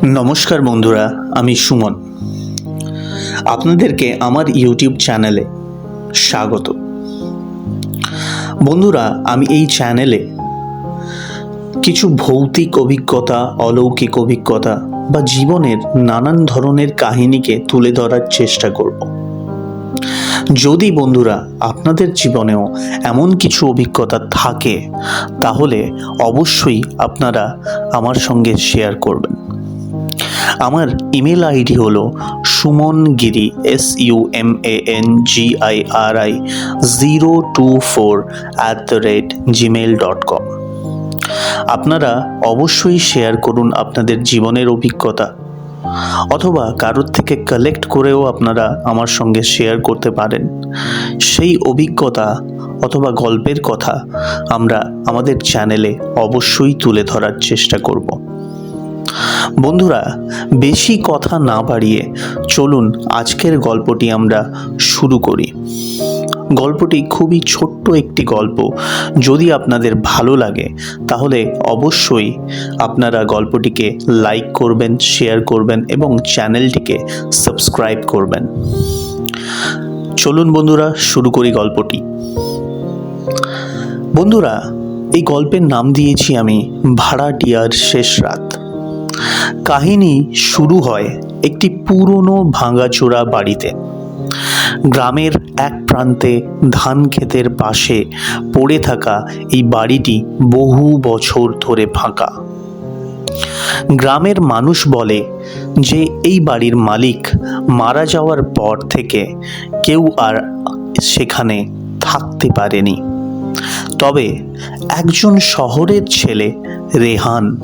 নমস্কার বন্ধুরা, আমি সুমন। আপনাদেরকে আমার ইউটিউব চ্যানেলে স্বাগত। বন্ধুরা, আমি এই চ্যানেলে কিছু ভৌতিক অভিজ্ঞতা, অলৌকিক অভিজ্ঞতা বা জীবনের নানান ধরনের কাহিনীকে তুলে ধরার চেষ্টা করব। যদি বন্ধুরা আপনাদের জীবনেও এমন কিছু অভিজ্ঞতা থাকে, তাহলে অবশ্যই আপনারা আমার সঙ্গে শেয়ার করবেন। আমার ইমেল আইডি হলো sumongiri SUMANGIRI 024@gmail.com। আপনারা অবশ্যই শেয়ার করুন আপনাদের জীবনের অভিজ্ঞতা, অথবা কারোর থেকে কালেক্ট করেও আপনারা আমার সঙ্গে শেয়ার করতে পারেন। সেই অভিজ্ঞতা অথবা গল্পের কথা আমরা আমাদের চ্যানেলে অবশ্যই তুলে ধরার চেষ্টা করব। বন্ধুরা, বেশি কথা না বাড়িয়ে চলুন আজকের গল্পটি আমরা শুরু করি। গল্পটি খুবই ছোট্ট একটি গল্প। যদি আপনাদের ভালো লাগে তাহলে অবশ্যই আপনারা গল্পটিকে লাইক করবেন, শেয়ার করবেন এবং চ্যানেলটিকে সাবস্ক্রাইব করবেন। চলুন বন্ধুরা, শুরু করি গল্পটি। বন্ধুরা, এই গল্পের নাম দিয়েছি আমি ভাড়াটিয়ার শেষ রাত। কাহিনী শুরু হয় একটি পুরনো ভাঙাচোরা বাড়িতে। গ্রামের এক প্রান্তে ধান ক্ষেতের পাশে পড়ে থাকা এই বাড়িটি বহু বছর ধরে ফাঁকা। গ্রামের মানুষ বলে যে এই বাড়ির মালিক মারা যাওয়ার পর থেকে কেউ আর সেখানে থাকতে পারেনি। তবে একজন শহরের ছেলে রেহান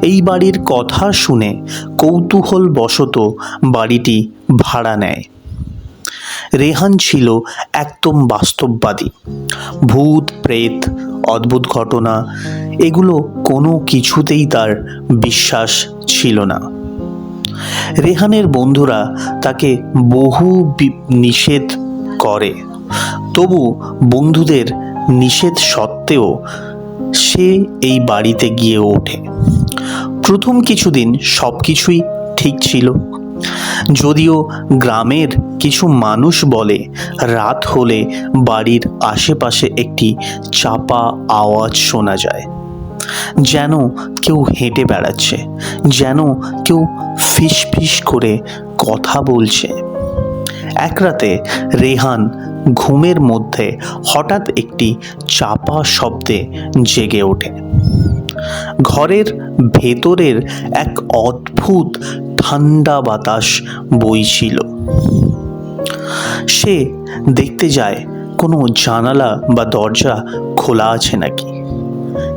এই বাড়ির কথা শুনে কৌতূহলবশত বাড়িটি ভাড়া নেয়। রেহান ছিল একদম বাস্তববাদী। ভূত, প্রেত, অদ্ভুত ঘটনা এগুলো কোনো কিছুতেই তার বিশ্বাস ছিল না। রেহানের বন্ধুরা তাকে বহু নিষেধ করে, তবু বন্ধুদের নিষেধ সত্ত্বেও সে এই বাড়িতে গিয়ে ওঠে। প্রথম কিছুদিন সব কিছুই ঠিক ছিল, যদিও গ্রামের কিছু মানুষ বলে রাত হলে বাড়ির আশেপাশে একটি চাপা আওয়াজ শোনা যায়, যেন কেউ হেঁটে বেড়াচ্ছে, যেন কেউ ফিস ফিস করে কথা বলছে। এক রাতে রেহান ঘুমের মধ্যে হঠাৎ একটি চাপা শব্দে জেগে ওঠে। ঘরের ভেতরের এক অদ্ভুত ঠান্ডা বাতাস বইছিল। সে দেখতে যায় কোনো জানালা বা দরজা খোলা আছে নাকি।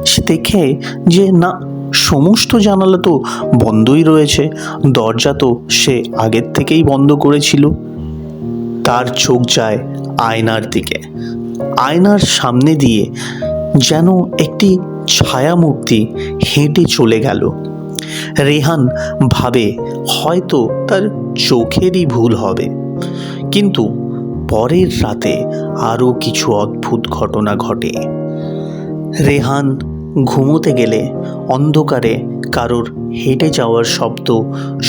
সে দেখে যে না, সমস্ত জানালা তো বন্ধই রয়েছে, দরজা তো সে আগের থেকেই বন্ধ করেছিল। তার চোখ যায় আয়নার দিকে। আয়নার সামনে দিয়ে যেন একটি ছায়ামূর্তি হেঁটে চলে গেল। রেহান ভাবে হয়তো তার চোখেরই ভুল হবে, কিন্তু পরের রাতে আরও কিছু অদ্ভুত ঘটনা ঘটে। রেহান ঘুমোতে গেলে অন্ধকারে কারোর হেঁটে যাওয়ার শব্দ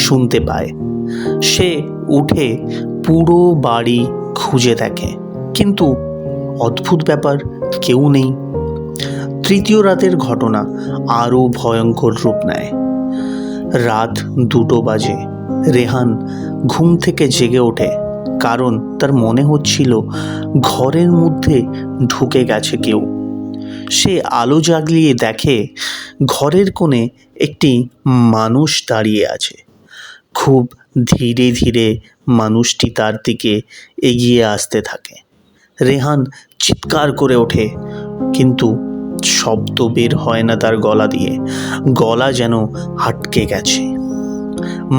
শুনতে পায়। সে উঠে পুরো বাড়ি খুঁজে দেখে, কিন্তু অদ্ভুত ব্যাপার, কেউ নেই। তৃতীয় রাতের ঘটনা আরও ভয়ঙ্কর রূপ নেয়। রাত 2টো বাজে। রেহান ঘুম থেকে জেগে ওঠে, কারণ তার মনে হচ্ছিল ঘরের মধ্যে ঢুকে গেছে কেউ। সে আলো জ্বালিয়ে দেখে ঘরের কোণে একটি মানুষ দাঁড়িয়ে আছে। খুব ধীরে ধীরে মানুষটি তার দিকে এগিয়ে আসতে থাকে। রেহান চিৎকার করে ওঠে, কিন্তু শব্দ বের হয় না তার গলা দিয়ে। গলা যেন আটকে গেছে।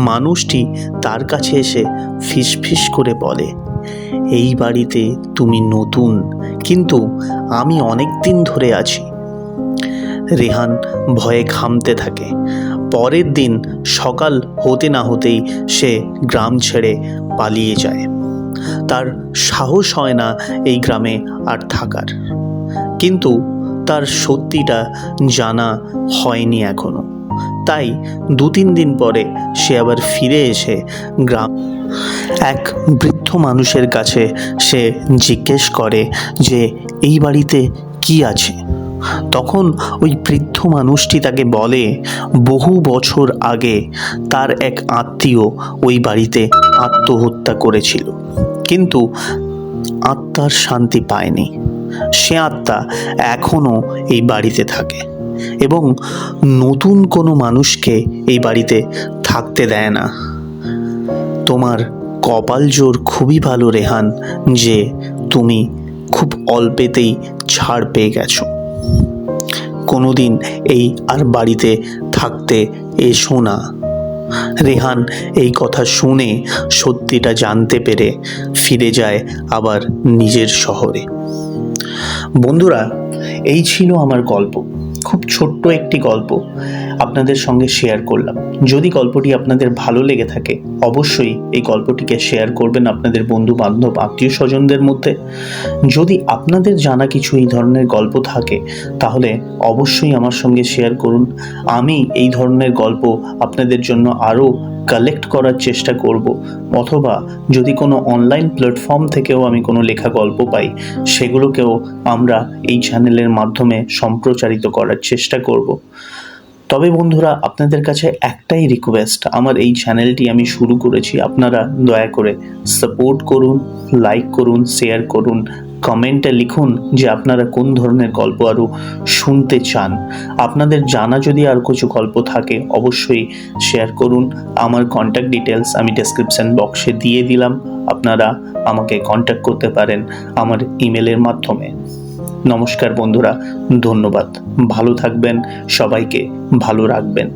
মানুষটি তার কাছে এসে ফিসফিস করে বলে, এই বাড়িতে তুমি নতুন, কিন্তু আমি অনেক দিন ধরে আছি। রেহান ভয়ে ঘামতে থাকে। পরের দিন সকাল হতে না হতেই সে গ্রাম ছেড়ে পালিয়ে যায়। তার সাহস হয় না এই গ্রামে আর থাকার, কিন্তু তার সত্যিটা জানা হয়নি এখনো। তাই 2-3 দিন পরে সে আবার ফিরে এসে গ্রাম এক বৃদ্ধ মানুষের কাছে সে জিজ্ঞেস করে যে এই বাড়িতে কি আছে। তখন ওই বৃদ্ধ মানুষটি তাকে বলে বহু বছর আগে তার এক আত্মীয় ওই বাড়িতে আত্মহত্যা করেছিল, কিন্তু আত্মার শান্তি পায়নি। সে আত্মা এখনও এই বাড়িতে থাকে এবং নতুন কোনো মানুষকে এই বাড়িতে থাকতে দেয় না। তোমার কপাল জোর খুবই ভালো রেহান, যে তুমি খুব অল্পেতেই ছাড় পেয়ে গেছো। কোনোদিন এই আর বাড়িতে থাকতে এসো না। রেহান এই কথা শুনে সত্যিটা জানতে পেরে ফিরে যায় আবার নিজের শহরে। বন্ধুরা, এই ছিল আমার গল্প। খুব ছোট্ট একটি গল্প আপনাদের সঙ্গে শেয়ার করলাম। যদি গল্পটি আপনাদের ভালো লেগে থাকে অবশ্যই এই গল্পটিকে শেয়ার করবেন আপনাদের বন্ধু বান্ধব আত্মীয় স্বজনদের মধ্যে। যদি আপনাদের জানা কিছু এই ধরনের গল্প থাকে তাহলে অবশ্যই আমার সঙ্গে শেয়ার করুন। আমি এই ধরনের গল্প আপনাদের জন্য আরও কালেক্ট করার চেষ্টা করব, অথবা যদি কোনো অনলাইন প্ল্যাটফর্ম থেকেও আমি কোনো লেখা গল্প পাই সেগুলোকেও আমরা এই চ্যানেলের মাধ্যমে সম্প্রচারিত করার চেষ্টা করব। তবে বন্ধুরা, আপনাদের কাছে একটাই রিকোয়েস্ট, আমার এই চ্যানেলটি আমি শুরু করেছি, আপনারা দয়া করে সাপোর্ট করুন, লাইক করুন, শেয়ার করুন, কমেন্টে লিখুন যে আপনারা কোন ধরনের গল্প আরও শুনতে চান। আপনাদের জানা যদি আর কিছু গল্প থাকে অবশ্যই শেয়ার করুন। আমার কন্ট্যাক্ট ডিটেলস আমি ডেসক্রিপশন বক্সে দিয়ে দিলাম, আপনারা আমাকে কন্ট্যাক্ট করতে পারেন আমার ইমেলের মাধ্যমে। নমস্কার বন্ধুরা, ধন্যবাদ। ভালো থাকবেন, সবাইকে ভালো রাখবেন।